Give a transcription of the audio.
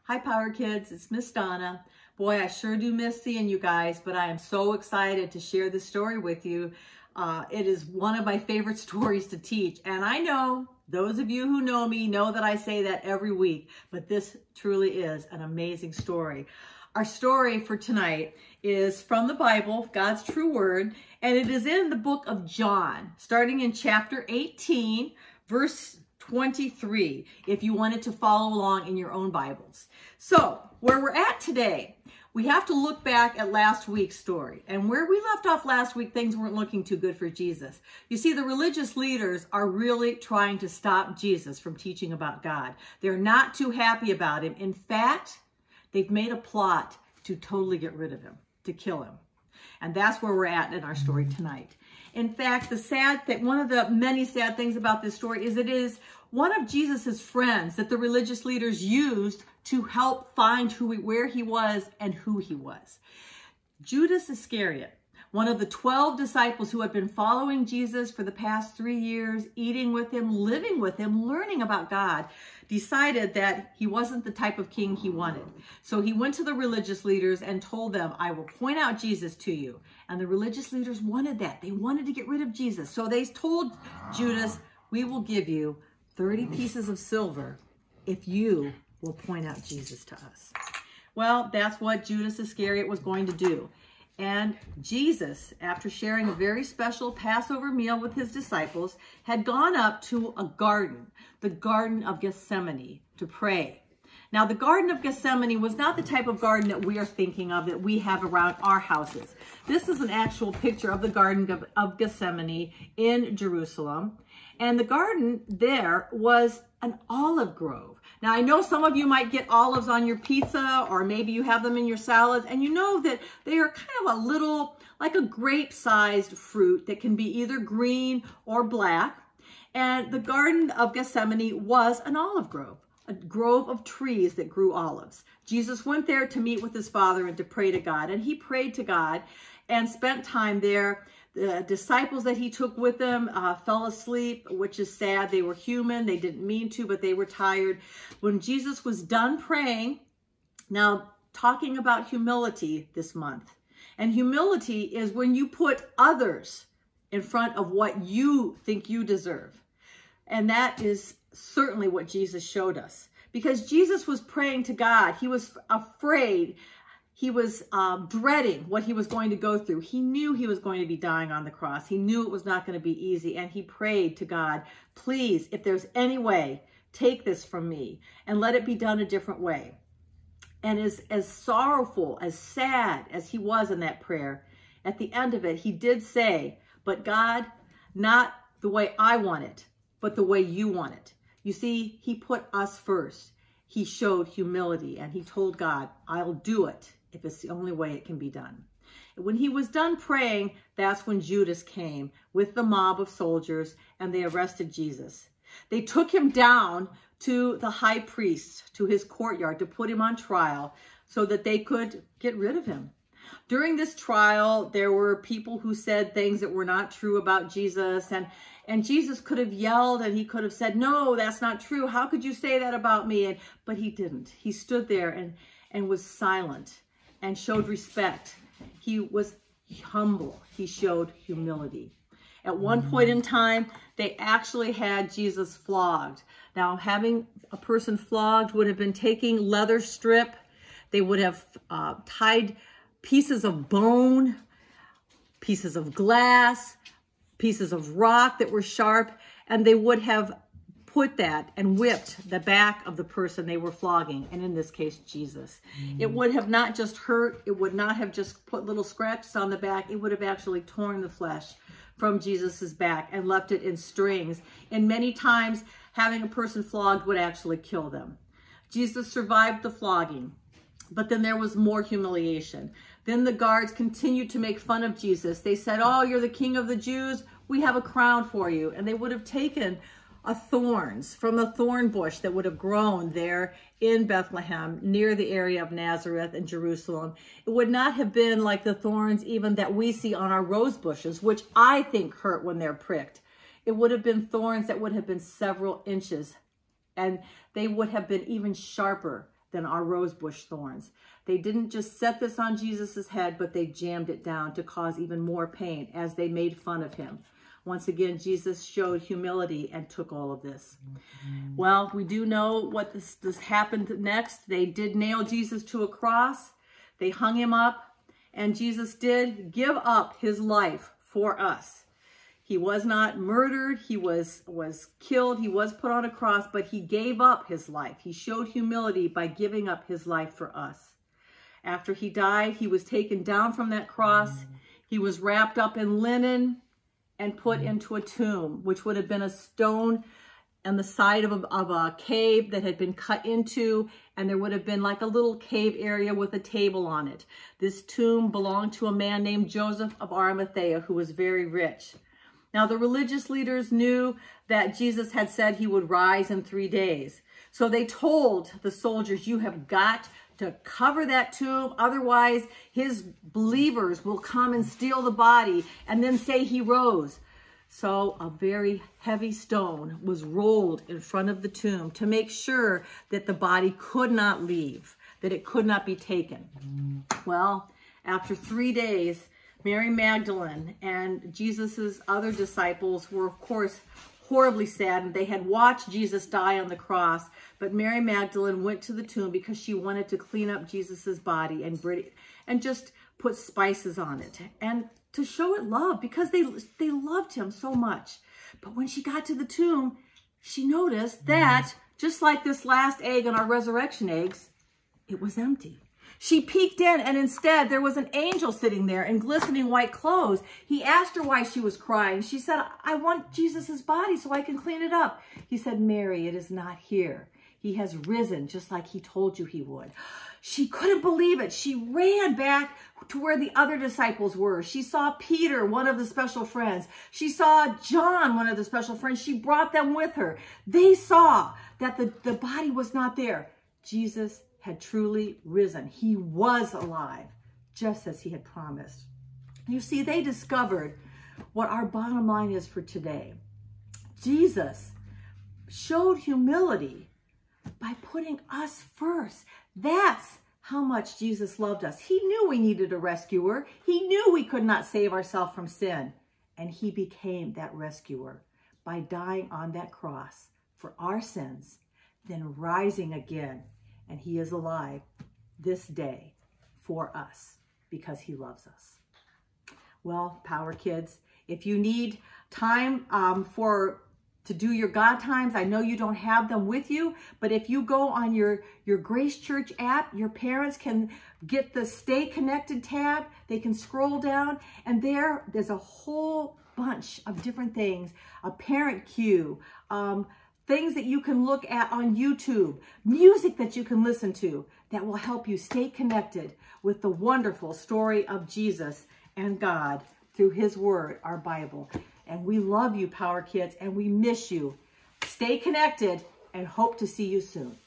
Hi, Power Kids. It's Miss Donna. Boy, I sure do miss seeing you guys, but I am so excited to share this story with you. It is one of my favorite stories to teach. And I know those of you who know me know that I say that every week, but this truly is an amazing story. Our story for tonight is from the Bible, God's true word, and it is in the book of John, starting in chapter 18, verse 23, if you wanted to follow along in your own Bibles. So, where we're at today, we have to look back at last week's story. And where we left off last week, things weren't looking too good for Jesus. You see, the religious leaders are really trying to stop Jesus from teaching about God. They're not too happy about him. In fact, they've made a plot to totally get rid of him, to kill him. And that's where we're at in our story tonight. In fact, one of the many sad things about this story is it is one of Jesus's friends that the religious leaders used to help find where he was and who he was. Judas Iscariot, one of the 12 disciples who had been following Jesus for the past 3 years, eating with him, living with him, learning about God, decided that he wasn't the type of king he wanted. So he went to the religious leaders and told them, I will point out Jesus to you. And the religious leaders wanted that. They wanted to get rid of Jesus. So they told Judas, we will give you 30 pieces of silver if you will point out Jesus to us. Well, that's what Judas Iscariot was going to do. And Jesus, after sharing a very special Passover meal with his disciples, had gone up to a garden, the Garden of Gethsemane, to pray. Now, the Garden of Gethsemane was not the type of garden that we are thinking of that we have around our houses. This is an actual picture of the Garden of Gethsemane in Jerusalem. And the garden there was an olive grove. Now, I know some of you might get olives on your pizza, or maybe you have them in your salads, and you know that they are kind of a little, like a grape-sized fruit that can be either green or black. And the Garden of Gethsemane was an olive grove, a grove of trees that grew olives. Jesus went there to meet with his Father and to pray to God, and he prayed to God and spent time there. The disciples that he took with him fell asleep, which is sad. They were human. They didn't mean to, but they were tired. When Jesus was done praying, now talking about humility this month, and humility is when you put others in front of what you think you deserve. And that is certainly what Jesus showed us, because Jesus was praying to God. He was afraid. He was dreading what he was going to go through. He knew he was going to be dying on the cross. He knew it was not going to be easy. And he prayed to God, please, if there's any way, take this from me and let it be done a different way. And as sorrowful, as sad as he was in that prayer, at the end of it, he did say, but God, not the way I want it, but the way you want it. You see, he put us first. He showed humility and he told God, I'll do it if it's the only way it can be done. And when he was done praying, that's when Judas came with the mob of soldiers and they arrested Jesus. They took him down to the high priest, to his courtyard, to put him on trial so that they could get rid of him. During this trial, there were people who said things that were not true about Jesus, and Jesus could have yelled and he could have said, no, that's not true. How could you say that about me? But he didn't. He stood there and was silent and showed respect. He was humble. He showed humility. At one point in time, they actually had Jesus flogged. Now, having a person flogged would have been taking leather strip. They would have tied pieces of bone, pieces of glass, pieces of rock that were sharp, and they would have put that and whipped the back of the person they were flogging, and in this case, Jesus. It would have not just hurt, it would not have just put little scratches on the back, it would have actually torn the flesh from Jesus's back and left it in strings. And many times, having a person flogged would actually kill them. Jesus survived the flogging, but then there was more humiliation. Then the guards continued to make fun of Jesus. They said, oh, you're the king of the Jews. We have a crown for you. And they would have taken thorns from a thorn bush that would have grown there in Bethlehem, near the area of Nazareth and Jerusalem. It would not have been like the thorns even that we see on our rose bushes, which I think hurt when they're pricked. It would have been thorns that would have been several inches, and they would have been even sharper than our rosebush thorns. They didn't just set this on Jesus's head, but they jammed it down to cause even more pain as they made fun of him. Once again, Jesus showed humility and took all of this. Well, we do know what this happened next. They did nail Jesus to a cross. They hung him up, and Jesus did give up his life for us. He was not murdered. He was killed. He was put on a cross, but he gave up his life. He showed humility by giving up his life for us. After he died, he was taken down from that cross. He was wrapped up in linen and put into a tomb, which would have been a stone on the side of a cave that had been cut into, and there would have been like a little cave area with a table on it. This tomb belonged to a man named Joseph of Arimathea, who was very rich. Now, the religious leaders knew that Jesus had said he would rise in 3 days. So they told the soldiers, you have got to cover that tomb, otherwise his believers will come and steal the body and then say he rose. So a very heavy stone was rolled in front of the tomb to make sure that the body could not leave, that it could not be taken. Well, after 3 days, Mary Magdalene and Jesus's other disciples were, of course, horribly saddened. They had watched Jesus die on the cross, but Mary Magdalene went to the tomb because she wanted to clean up Jesus's body and just put spices on it and to show it love, because they loved him so much. But when she got to the tomb, she noticed that just like this last egg in our resurrection eggs, it was empty. She peeked in, and instead there was an angel sitting there in glistening white clothes. He asked her why she was crying. She said, I want Jesus's body so I can clean it up. He said, Mary, it is not here. He has risen just like he told you he would. She couldn't believe it. She ran back to where the other disciples were. She saw Peter, one of the special friends. She saw John, one of the special friends. She brought them with her. They saw that the body was not there. Jesus had truly risen. He was alive, just as he had promised. You see, they discovered what our bottom line is for today. Jesus showed humility by putting us first. That's how much Jesus loved us. He knew we needed a rescuer. He knew we could not save ourselves from sin. And he became that rescuer by dying on that cross for our sins, then rising again. And he is alive this day for us because he loves us. Well, Power Kids, if you need time to do your God times, I know you don't have them with you, but if you go on your Grace Church app, your parents can get the Stay Connected tab. They can scroll down, and there's a whole bunch of different things, a parent queue, things that you can look at on YouTube, music that you can listen to that will help you stay connected with the wonderful story of Jesus and God through his word, our Bible. And we love you, Power Kids, and we miss you. Stay connected and hope to see you soon.